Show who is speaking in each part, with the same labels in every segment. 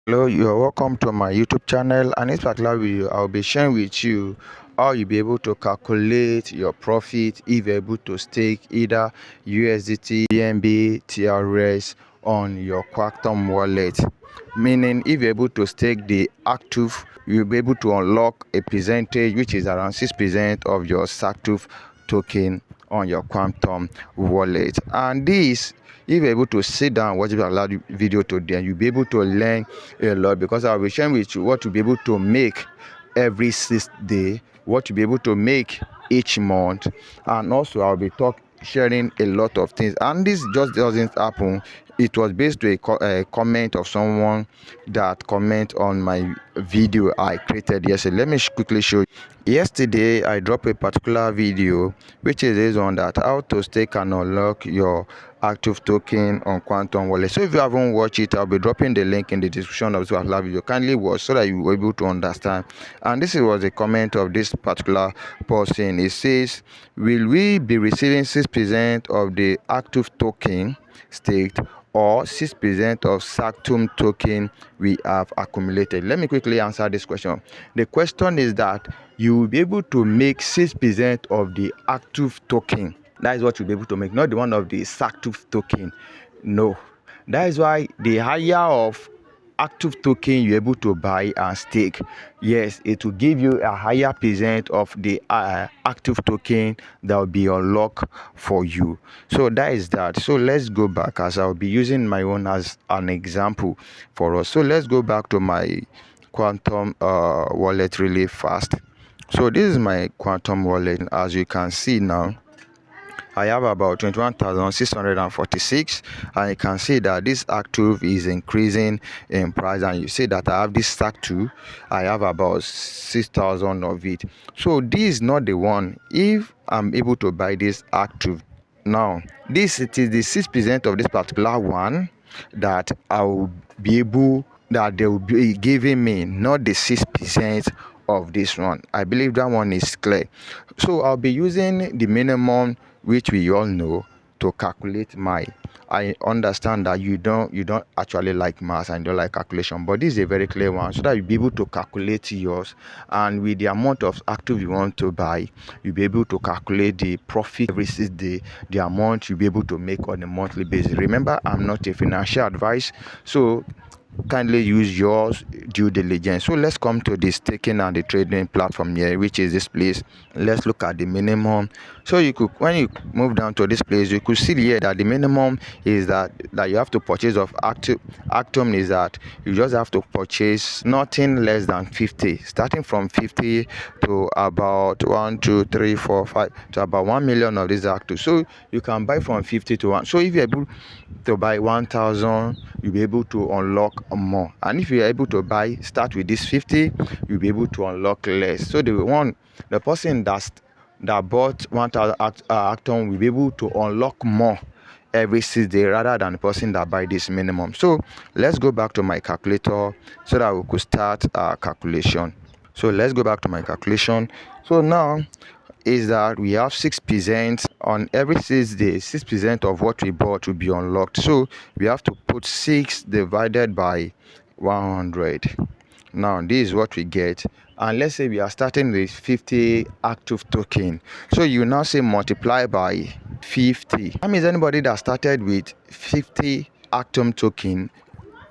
Speaker 1: Hello, you are welcome to my YouTube channel, and in this particular video I'll be sharing with you how you'll be able to calculate your profit if you're able to stake either USDT, BNB, TRS on your Quantum wallet. Meaning if you're able to stake the active, you'll be able to unlock a percentage which is around 6% of your active token on your Quantum wallet. And this, if you're able to sit down and watch the allowed video today, you'll be able to learn a lot, because I'll be sharing with you what you'll be able to make every 6th day, what you'll be able to make each month, and also I'll be sharing a lot of things. And this just doesn't happen. It was based on a comment of someone that comment on my video I created yesterday. Let me quickly show you. Yesterday I dropped a particular video which is based on that how to stake and unlock your active token on Quantum wallet. So if you haven't watched it, I'll be dropping the link in the description of this particular video. Kindly watch so that you will be able to understand. And this was a comment of this particular person. It says, will we be receiving 6% of the active token staked or 6% of Sanctum token we have accumulated? Let me quickly answer this question. The question is that you will be able to make 6% of the active token. That is what you'll be able to make, not the one of the active token. No. That is why the higher of active token you're able to buy and stake, yes, it will give you a higher percent of the active token that will be unlocked for you. So that is that. So let's go back, as I'll be using my own as an example for us. So let's go back to my Quantum wallet really fast. So this is my Quantum wallet. As you can see now, I have about 21,646, and you can see that this active is increasing in price, and you see that I have this active, I have about 6,000 of it. So this is not the one. If I'm able to buy this active now, it is the 6% of this particular one that I will be able, that they will be giving me, not the 6% of this one. I believe that one is clear. So I'll be using the minimum, which we all know, to calculate my. I understand that you don't actually like math and don't like calculation, but this is a very clear one, so that you'll be able to calculate yours, and with the amount of active you want to buy, you'll be able to calculate the profit every 6 day, the amount you'll be able to make on a monthly basis. Remember, I'm not a financial advice, so kindly use your due diligence. So let's come to the staking and the trading platform here, which is this place. Let's look at the minimum. So you could, when you move down to this place, you could see here that the minimum is that you have to purchase of Actum is that you just have to purchase nothing less than 50, starting from 50 to about 1 2 3 4 5 to about 1 million of these active. So you can buy from 50 to 1. So if you're able to buy 1,000, you'll be able to unlock more. And if you're able to start with this 50, you'll be able to unlock less. So the person that bought 1,000 Acton will be able to unlock more every 6 day rather than the person that buy this minimum. So let's go back to my calculator so that we could start our calculation. So let's go back to my calculation. So now is that we have 6% on every 6 days. 6% of what we bought will be unlocked. So we have to put 6 divided by 100. Now this is what we get, and let's say we are starting with 50 active token. So you now say multiply by 50. That means anybody that started with 50 active token,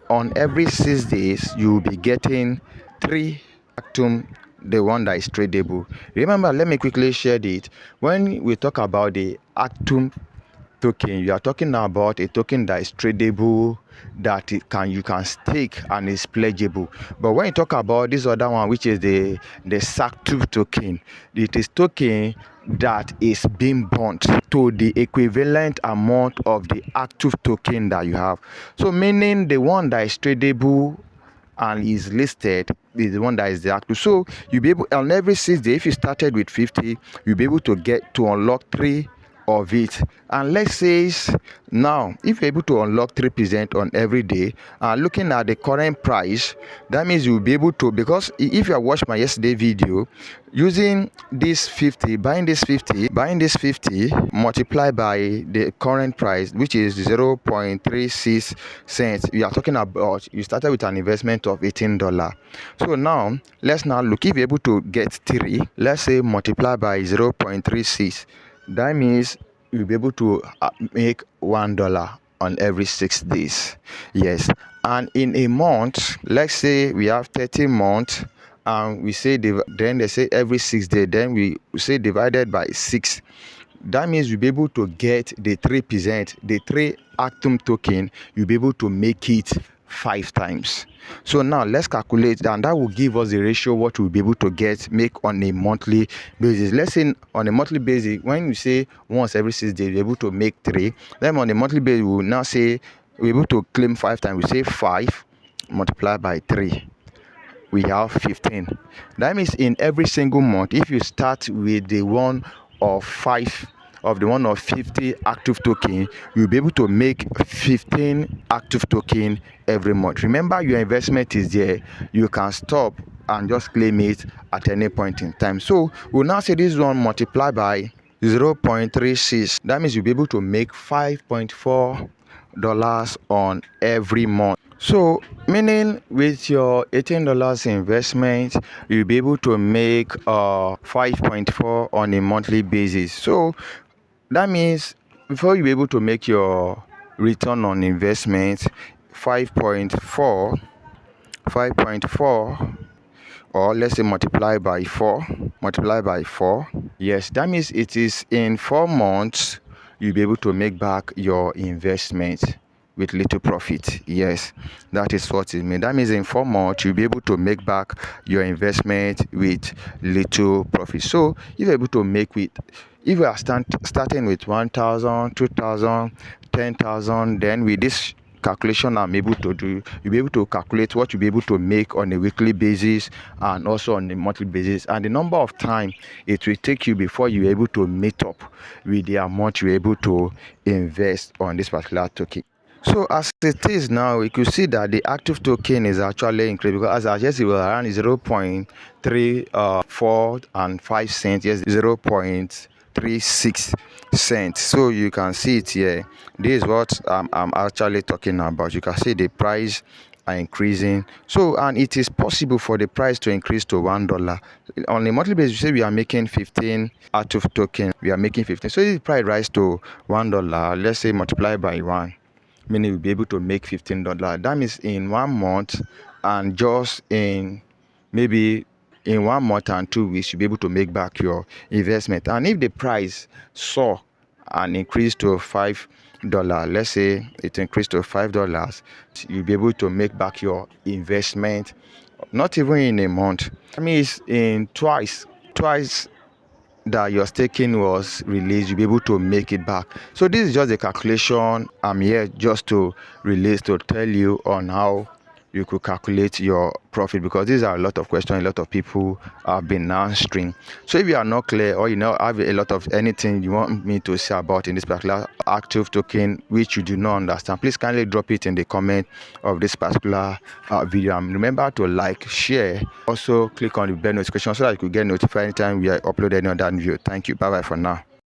Speaker 1: on every 6 days you will be getting 3 active, the one that is tradable. Remember, let me quickly share it. When we talk about the active token, you are talking about a token that is tradable, that you can stake and is pledgeable. But when you talk about this other one, which is the active token, it is token that is being bought to the equivalent amount of the active token that you have. So meaning the one that is tradable and is listed is the one that is the active. So you'll be able, on every 6 days, if you started with 50, you'll be able to get to unlock 3 of it. And let's say now if you're able to unlock 3% on every day, looking at the current price, that means you'll be able to, because if you have watched my yesterday video, using this 50, buying this 50 multiplied by the current price, which is 0.36 cents, we are talking about you started with an investment of $18. So now let's now look, if you're able to get 3, let's say multiply by 0.36, that means you'll be able to make $1 on every 6 days. Yes. And in a month, let's say we have 30 months, and we say then they say every 6 days, then we say divided by 6. That means you'll be able to get the 3%, the 3 Atom token, you'll be able to make it 5 times. So now let's calculate, and that will give us the ratio what we'll be able to make on a monthly basis. Let's say on a monthly basis, when you say once every 6 days, you're able to make 3. Then on a monthly basis, we'll now say we're able to claim 5 times. We say 5 multiplied by 3. We have 15. That means in every single month, if you start with the one of 5 of the one of 50 active token, you'll be able to make 15 active token every month. Remember, your investment is there. You can stop and just claim it at any point in time. So we'll now say this one multiplied by 0.36. That means you'll be able to make $5.4 on every month. So meaning with your $18 investment, you'll be able to make 5.4 on a monthly basis. So that means before you're able to make your return on investment 5.4, or let's say multiply by 4. Yes, that means it is in 4 months you'll be able to make back your investment with little profit. Yes, that is what it means. That means in 4 months you'll be able to make back your investment with little profit. So if you're able to make with, if you are starting with 1,000, 2,000, 10,000, then with this calculation I'm able to do, you'll be able to calculate what you'll be able to make on a weekly basis and also on a monthly basis, and the number of time it will take you before you're able to meet up with the amount you're able to invest on this particular token. So as it is now, you could see that the active token is actually increasing, because as I just, it was around 0.34 and 5 cents, yes, 0.36 cents. So you can see it here. This is what I'm actually talking about. You can see the price are increasing. So, and it is possible for the price to increase to $1 on a monthly basis. You say we are making 15 active token, we are making 15. So if the price rise to $1, let's say multiply by 1, meaning you'll be able to make $15. That means in 1 month, and just in maybe in 1 month and 2 weeks, you'll be able to make back your investment. And if the price saw an increase to $5, let's say it increased to $5, you'll be able to make back your investment not even in a month. That means in twice that your staking was released, you'll be able to make it back. So this is just a calculation I'm here just to release, to tell you on how you could calculate your profit, because these are a lot of questions a lot of people have been answering. So if you are not clear, or you know have a lot of anything you want me to say about in this particular active token which you do not understand, please kindly drop it in the comment of this particular video, and remember to like, share, also click on the bell notification so that you could get notified anytime we upload any other video. Thank you. Bye bye for now.